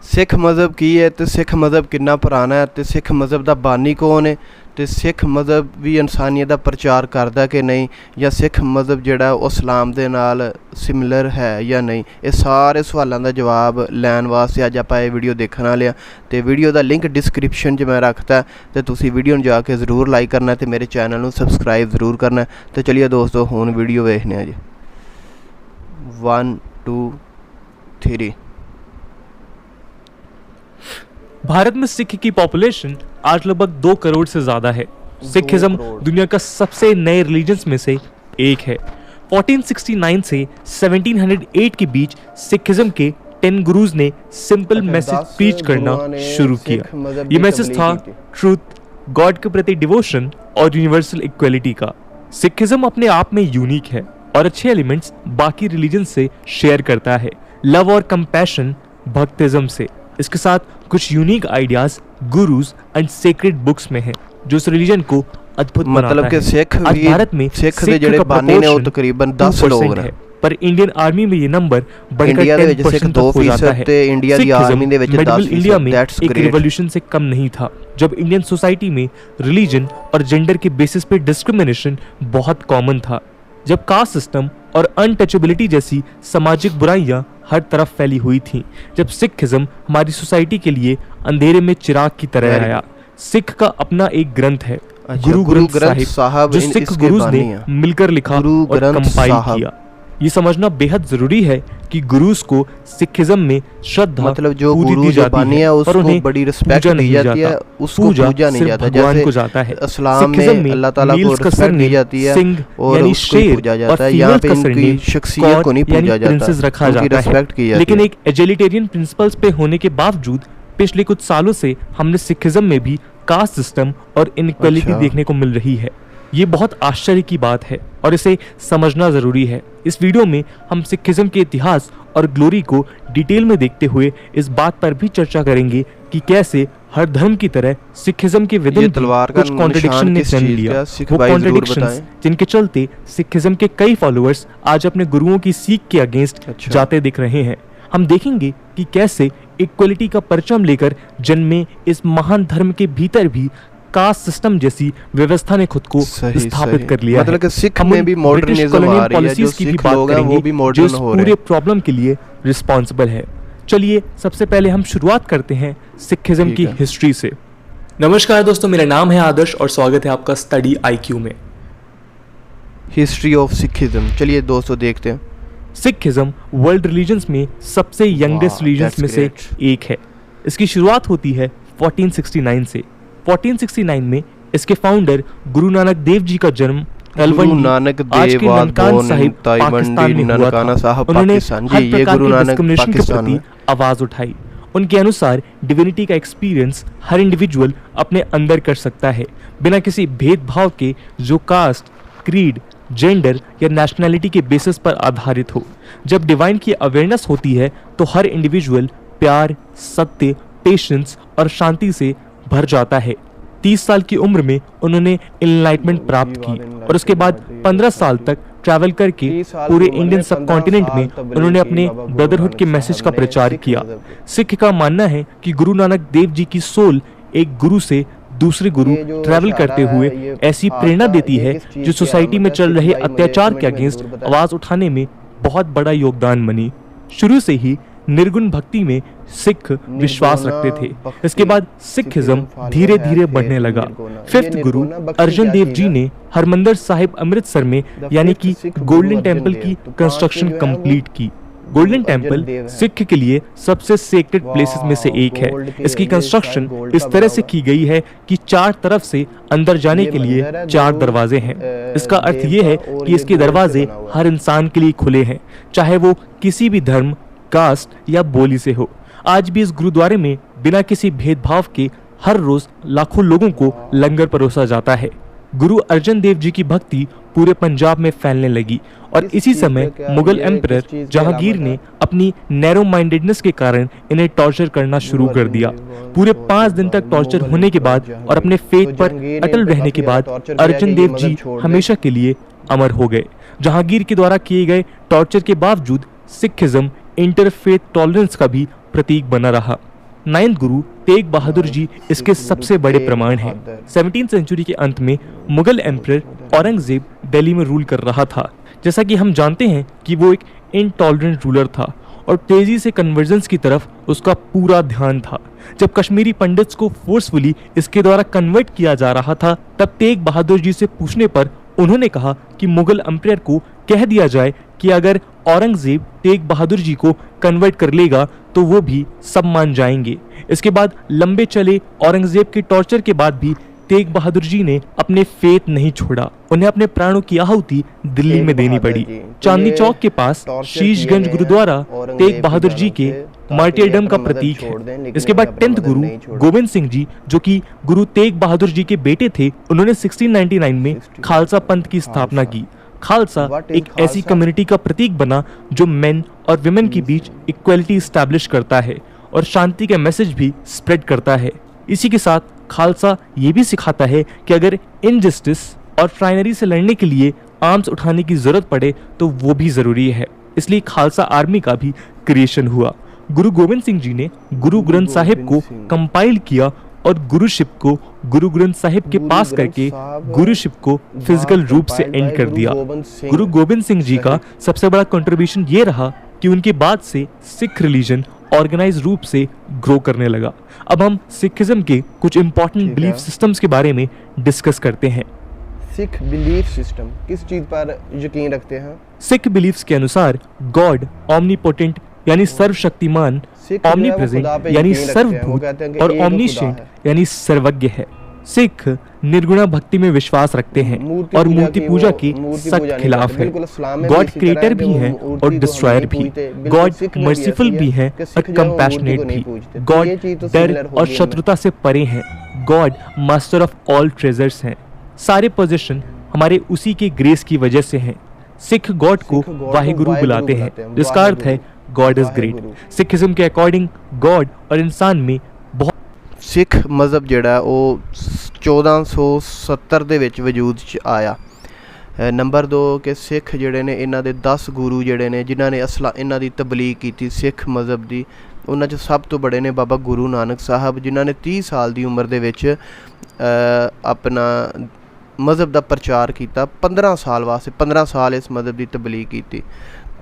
सिख मज़हब की है तो सिख मज़हब कितना पुराना है तो सिख मज़हब का बानी कौन है तो सिख मज़हब भी इंसानियत का प्रचार करता कि नहीं या सिख मज़हब जिहड़ा वो इस्लाम दे नाल सिमिलर है या नहीं। ये सारे सवालों का जवाब लैन वास्ते अज आपां ये वीडियो देखने वाले हैं। तो वीडियो का लिंक डिस्क्रिप्शन च मैं रखता तो तुसीं वीडियो नूं जाके ज़रूर लाइक करना तो मेरे चैनल नूं सबसक्राइब ज़रूर करना। तो चलिए दोस्तों हुण वीडियो वेखने जी 1 2 3। भारत में सिख की पॉपुलेशन आज लगभग 2 करोड़ से ज्यादा है। सिखिज्म दुनिया का सबसे नए रिलीजन्स में से एक है। 1469 से 1708 के बीच सिखिज्म के 10 गुरुज ने सिंपल मैसेज प्रीच करना शुरू किया। ये मैसेज था ट्रूथ, गॉड के प्रति डिवोशन और यूनिवर्सल इक्वलिटी का। सिखिज्म अपने आप में यूनिक है और अच्छे एलिमेंट्स बाकी रिलीजन से शेयर करता है, लव और कंपैशन भक्तिज्म से। इसके साथ कुछ unique ideas gurus and sacred books में हैं जो इस रिलीजन को अद्भुत बनाता है। सिख आज भारत में सिख दे जेड़े बानी ने वो तकरीबन 10 लोग हैं, पर इंडियन आर्मी में ये नंबर बढ़कर 10% तक हो जाता है। ते इंडिया दी आर्मी दे विच 10% इंडिया में एक रिवॉल्यूशन से कम नहीं था जब इंडियन सोसाइटी में रिलीजन और जेंडर के बेसिस पे डिस्क्रिमिनेशन बहुत कॉमन था, जब कास्ट सिस्टम और अनटचेबिलिटी जैसी सामाजिक बुराइयां हर तरफ फैली हुई थीं, जब सिखिज्म हमारी सोसाइटी के लिए अंधेरे में चिराग की तरह आया। सिख का अपना एक ग्रंथ है, गुरु ग्रंथ साहब, जो सिख गुरुज ने मिलकर लिखा और कंपाइल किया। ये समझना बेहद जरूरी है कि गुरुज को सिखिज्म में श्रद्धा मतलब जो गुरु जो बानी है उसको बड़ी रिस्पेक्ट दी जाती है, उसको पूजा नहीं जाता। भगवान को जाता है। इस्लाम में अल्लाह ताला को रिस्पेक्ट दी जाती है और उसको पूजा जाता है। यहाँ पे इनकी शख्सियत को नहीं पूजा जाता, उनकी रिस्पेक्ट की जाती है। लेकिन एक एजिलिटेरियन प्रिंसिपल्स पे होने के बावजूद पिछले कुछ सालों से हमने सिखिज्म में भी कास्ट सिस्टम और इनइक्वालिटी देखने को मिल रही है। ये बहुत आश्चर्य की बात है और इसे समझना जरूरी है। इस वीडियो में हम सिखिज्म के इतिहास और ग्लोरी को डिटेल में देखते हुए इस बात पर भी चर्चा करेंगे कि कैसे हर धर्म की तरह सिखिज्म के विदिन कुछ कॉन्ट्रडिक्शन ने जन्म लिया। वो कॉन्ट्रडिक्शंस जिनके चलते सिखिज्म के कई फॉलोअर्स आज अपने गुरुओं की सीख के अगेंस्ट जाते दिख रहे हैं। हम देखेंगे कि कैसे इक्वलिटी का परचम लेकर जन्मे इस महान धर्म के भीतर भी कास्ट सिस्टम जैसी व्यवस्था ने खुद को स्थापित कर लिया। मतलब कि सिख में भी मॉडर्निज्म आ रही है, जो सिख लोग हैं वो भी मॉडर्न हो रहे हैं। पूरे प्रॉब्लम के लिए रिस्पांसिबल है। चलिए सबसे पहले हम शुरुआत करते हैं सिखिज्म की हिस्ट्री से। नमस्कार दोस्तों, मेरा नाम है आदर्श और स्वागत है आपका स्टडी आईक्यू में। हिस्ट्री ऑफ सिखिज्म, चलिए दोस्तों देखते हैं। सिखिज्म वर्ल्ड रिलीजन्स में सबसे यंगेस्ट रिलीजन्स में से एक है। इसकी शुरुआत होती है 1469 से। 1469 में इसके फाउंडर गुरु नानक देव जी का जन्म नानक देव पाकिस्तान में हुआ था। उन्होंने हर प्रकार की डिस्क्रिमिनेशन के प्रति आवाज उठाई। उनके अनुसार डिविनिटी का एक्सपीरियंस हर इंडिविजुअल अपने अंदर कर सकता है बिना किसी भेदभाव के, जो कास्ट, क्रीड, जेंडर या नेशनैलिटी के बेसिस पर आधारित हो। जब डिवाइन की अवेयरनेस होती है तो हर इंडिविजुअल प्यार, सत्य, पेशेंस और शांति से भर जाता है। 30 साल की उम्र में उन्होंने एनलाइटमेंट प्राप्त की और उसके बाद 15 साल तक ट्रैवल करके पूरे इंडियन सब कॉन्टिनेंट में उन्होंने अपने ब्रदरहुड के मैसेज का प्रचार किया। सिख का मानना है कि गुरु नानक देव जी की सोल एक गुरु से दूसरे गुरु ट्रैवल करते हुए ऐसी प्रेरणा देती है जो सोसाइटी में चल रहे अत्याचार के अगेंस्ट आवाज उठाने में बहुत बड़ा योगदान बनी। शुरू से ही निर्गुण भक्ति में सिख विश्वास रखते थे। इसके बाद सिखिज्म धीरे धीरे बढ़ने लगा। 5th गुरु अर्जन देव जी ने हरमंदिर साहिब अमृतसर में यानी कि गोल्डन टेम्पल की कंस्ट्रक्शन कंप्लीट की। गोल्डन टेम्पल सिख के लिए सबसे सेक्रेड प्लेसेस में से एक है। इसकी कंस्ट्रक्शन इस तरह से की गई है कि 4 तरफ से अंदर जाने के लिए 4 दरवाजे हैं। इसका अर्थ ये है कि इसके दरवाजे हर इंसान के लिए खुले हैं, चाहे वो किसी भी धर्म, कास्ट या बोली से हो। आज भी इस गुरुद्वारे में बिना किसी भेदभाव के हर रोज लाखों लोगों को लंगर परोसा जाता है। गुरु अर्जन देव जी की भक्ति पूरे पंजाब में फैलने लगी और इसी समय मुगल एम्परर जहांगीर ने अपनी नैरो माइंडेडनेस के कारण इन्हें टॉर्चर करना शुरू कर दिया। पूरे 5 दिन तक टॉर्चर होने के बाद और अपने फेथ पर अटल रहने के बाद अर्जन देव जी हमेशा के लिए अमर हो गए। जहांगीर के द्वारा किए गए टॉर्चर के बावजूद सिखिज्म इंटरफेथ टॉलरेंस का भी प्रतीक बना रहा। नाइन्थ गुरु तेग बहादुर जी इसके सबसे बड़े प्रमाण हैं। 17th सेंचुरी के अंत में मुगल एम्परर औरंगजेब दिल्ली में रूल कर रहा था। जैसा कि हम जानते हैं कि वो एक इनटॉलरेंट रूलर था और तेजी से कन्वर्जन्स की तरफ उसका पूरा ध्यान था। जब कश्मीरी पंडित्स को फोर्सफुली इसके द्वारा कन्वर्ट किया जा रहा था, तब तेग बहादुर जी से पूछने पर उन्होंने कहा कि मुगल एम्परर को कह दिया जाए कि अगर औरंगजेब तेग बहादुर जी को कन्वर्ट कर लेगा तो वो भी सब मान जाएंगे। इसके बाद लंबे चले औरंगजेब के टॉर्चर के बाद भी तेग बहादुर जी ने अपने फेथ नहीं छोड़ा। उन्हें अपने प्राणों की आहुति दिल्ली में देनी पड़ी। चांदनी चौक के पास शीशगंज गुरुद्वारा तेग बहादुर जी के मार्टियरडम का प्रतीक है। इसके बाद 10th गुरु गोविंद सिंह जी, जो कि गुरु तेग बहादुर जी के बेटे थे, उन्होंने 1699 में खालसा पंथ की स्थापना की। खालसा एक ऐसी कम्युनिटी का प्रतीक बना जो मेन और विमेन के बीच इक्वलिटी स्टैब्लिश करता है और शांति का मैसेज भी स्प्रेड करता है। इसी के साथ खालसा ये भी सिखाता है कि अगर इनजस्टिस और ट्राइनरी से लड़ने के लिए आर्म्स उठाने की जरूरत पड़े तो वो भी जरूरी है। इसलिए खालसा आर्मी का भी क्रिएशन हुआ। गुरु गोविंद सिंह जी ने गुरु ग्रंथ साहिब को कंपाइल किया और गुरुशिप को गुरु ग्रंथ साहिब के पास करके गुरुशिप को फिजिकल रूप से एंड कर दिया। गुरु गोविंद सिंह जी का सबसे बड़ा कंट्रीब्यूशन ये रहा कि उनके बाद से सिख रिलीजन ऑर्गेनाइज रूप से ग्रो करने लगा। अब हम सिखिज्म के कुछ इंपॉर्टेंट बिलीफ सिस्टम्स के बारे में डिस्कस करते हैं। सिख बिलीफ सिस्टम किस चीज पर यकीन रखते हैं? सिख बिलीफ्स के अनुसार गॉड ऑमनीपोटेंट यानी सर्वशक्तिमान, ऑमनीप्रेजेंट यानी सर्वभूत और ओमनीशिएंट यानी सर्वज्ञ है। सिख निर्गुणा भक्ति में विश्वास रखते हैं और मूर्ति पूजा के सख्त खिलाफ है। गॉड क्रिएटर भी है और डिस्ट्रॉयर भी। गॉड मर्सीफुल भी है और कंपैशनेट भी। गॉड डर और शत्रुता से परे हैं। God master of all treasures हैं। सारे पोजीशन हमारे उसी के ग्रेस की वजह से हैं। सिख गॉड को वाहिगुरु बुलाते हैं, जिसका अर्थ है गॉड इज ग्रेट। सिखिज्म के अकॉर्डिंग गॉड और इंसान में बहुत सिख मज़हब ਜਿਹੜਾ ਉਹ 1470 ਦੇ ਵਿੱਚ ਵਜੂਦ 'ਚ ਆਇਆ। ਨੰਬਰ 2 ਕਿ ਸਿੱਖ ਜਿਹੜੇ ਨੇ ਇਹਨਾਂ ਦੇ 10 ਗੁਰੂ ਜਿਹੜੇ ਨੇ ਜਿਨ੍ਹਾਂ ਨੇ ਇਹਨਾਂ ਦੀ ਤਬਲੀਗ ਕੀਤੀ ਸਿੱਖ ਮਜ਼ਹਬ ਦੀ, ਉਹਨਾਂ 'ਚ ਸਭ ਤੋਂ ਬੜੇ ਨੇ ਬਾਬਾ ਗੁਰੂ ਨਾਨਕ ਸਾਹਿਬ, ਜਿਨ੍ਹਾਂ ਨੇ 30 ਸਾਲ ਦੀ ਉਮਰ ਦੇ ਵਿੱਚ ਆਪਣਾ ਮਜ਼ਹਬ ਦਾ ਪ੍ਰਚਾਰ ਕੀਤਾ। 15 ਸਾਲ ਵਾਸਤੇ 15 ਸਾਲ ਇਸ ਮਜ਼ਹਬ ਦੀ ਤਬਲੀਗ ਕੀਤੀ।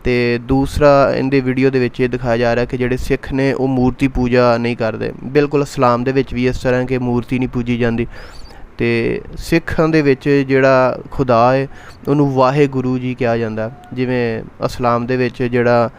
ਤੇ ਦੂਸਰਾ ਇਹਦੇ ਵੀਡੀਓ ਦੇ ਵਿੱਚ ਇਹ ਦਿਖਾਇਆ ਜਾ ਰਿਹਾ ਕਿ ਜਿਹੜੇ ਸਿੱਖ ਨੇ ਉਹ ਮੂਰਤੀ ਪੂਜਾ ਨਹੀਂ ਕਰਦੇ। ਬਿਲਕੁਲ ਇਸਲਾਮ ਦੇ ਵਿੱਚ ਵੀ ਇਸ ਤਰ੍ਹਾਂ ਕਿ ਮੂਰਤੀ ਨਹੀਂ ਪੂਜੀ ਜਾਂਦੀ। ਤੇ ਸਿੱਖਾਂ ਦੇ ਵਿੱਚ ਜਿਹੜਾ ਖੁਦਾ ਹੈ ਉਹਨੂੰ ਵਾਹਿਗੁਰੂ ਜੀ ਕਿਹਾ ਜਾਂਦਾ। ਜਿਵੇਂ ਇਸਲਾਮ ਦੇ ਵਿੱਚ ਜਿਹੜਾ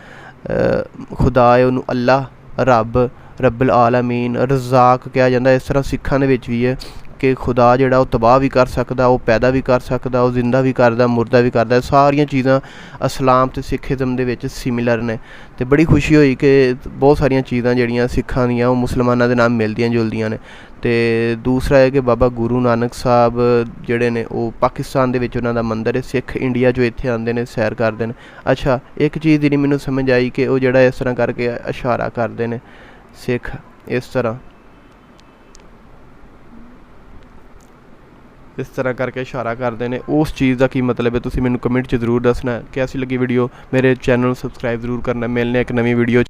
ਖੁਦਾ ਹੈ ਉਹਨੂੰ ਅੱਲਾ, ਰੱਬ, ਰੱਬੁਲ ਆਲਮੀਨ, ਰਜ਼ਾਕ ਕਿਹਾ ਜਾਂਦਾ। ਇਸ ਤਰ੍ਹਾਂ ਸਿੱਖਾਂ ਦੇ ਵਿੱਚ ਵੀ ਹੈ ਕਿ ਖੁਦਾ ਜਿਹੜਾ ਉਹ ਤਬਾਹ ਵੀ ਕਰ ਸਕਦਾ, ਉਹ ਪੈਦਾ ਵੀ ਕਰ ਸਕਦਾ, ਉਹ ਜ਼ਿੰਦਾ ਵੀ ਕਰਦਾ, ਮੁਰਦਾ ਵੀ ਕਰਦਾ। ਸਾਰੀਆਂ ਚੀਜ਼ਾਂ ਇਸਲਾਮ ਅਤੇ ਸਿੱਖੀਜ਼ਮ ਦੇ ਵਿੱਚ ਸਿਮਿਲਰ ਨੇ। ਅਤੇ ਬੜੀ ਖੁਸ਼ੀ ਹੋਈ ਕਿ ਬਹੁਤ ਸਾਰੀਆਂ ਚੀਜ਼ਾਂ ਜਿਹੜੀਆਂ ਸਿੱਖਾਂ ਦੀਆਂ ਉਹ ਮੁਸਲਮਾਨਾਂ ਦੇ ਨਾਲ ਮਿਲਦੀਆਂ ਜੁਲਦੀਆਂ ਨੇ। ਅਤੇ ਦੂਸਰਾ ਹੈ ਕਿ ਬਾਬਾ ਗੁਰੂ ਨਾਨਕ ਸਾਹਿਬ ਜਿਹੜੇ ਨੇ ਉਹ ਪਾਕਿਸਤਾਨ ਦੇ ਵਿੱਚ ਉਹਨਾਂ ਦਾ ਮੰਦਰ ਹੈ। ਸਿੱਖ ਇੰਡੀਆ 'ਚੋਂ ਇੱਥੇ ਆਉਂਦੇ ਨੇ, ਸੈਰ ਕਰਦੇ ਨੇ। ਅੱਛਾ, ਇੱਕ ਚੀਜ਼ ਦੀ ਨਹੀਂ ਮੈਨੂੰ ਸਮਝ ਆਈ ਕਿ ਉਹ ਜਿਹੜਾ ਇਸ ਤਰ੍ਹਾਂ ਕਰਕੇ ਇਸ਼ਾਰਾ ਕਰਦੇ ਨੇ ਸਿੱਖ, ਇਸ ਤਰ੍ਹਾਂ ਕਰਕੇ ਇਸ਼ਾਰਾ ਕਰਦੇ ਨੇ, ਉਸ ਚੀਜ਼ ਦਾ ਕੀ ਮਤਲਬ ਹੈ ਤੁਸੀਂ ਮੈਨੂੰ ਕਮੈਂਟ 'ਚ ਜ਼ਰੂਰ ਦੱਸਣਾ। ਕੈਸੀ ਲੱਗੀ ਵੀਡੀਓ? ਮੇਰੇ ਚੈਨਲ ਨੂੰ ਸਬਸਕ੍ਰਾਈਬ ਜ਼ਰੂਰ ਕਰਨਾ। ਮਿਲਨੇ ਇੱਕ ਨਵੀਂ ਵੀਡੀਓ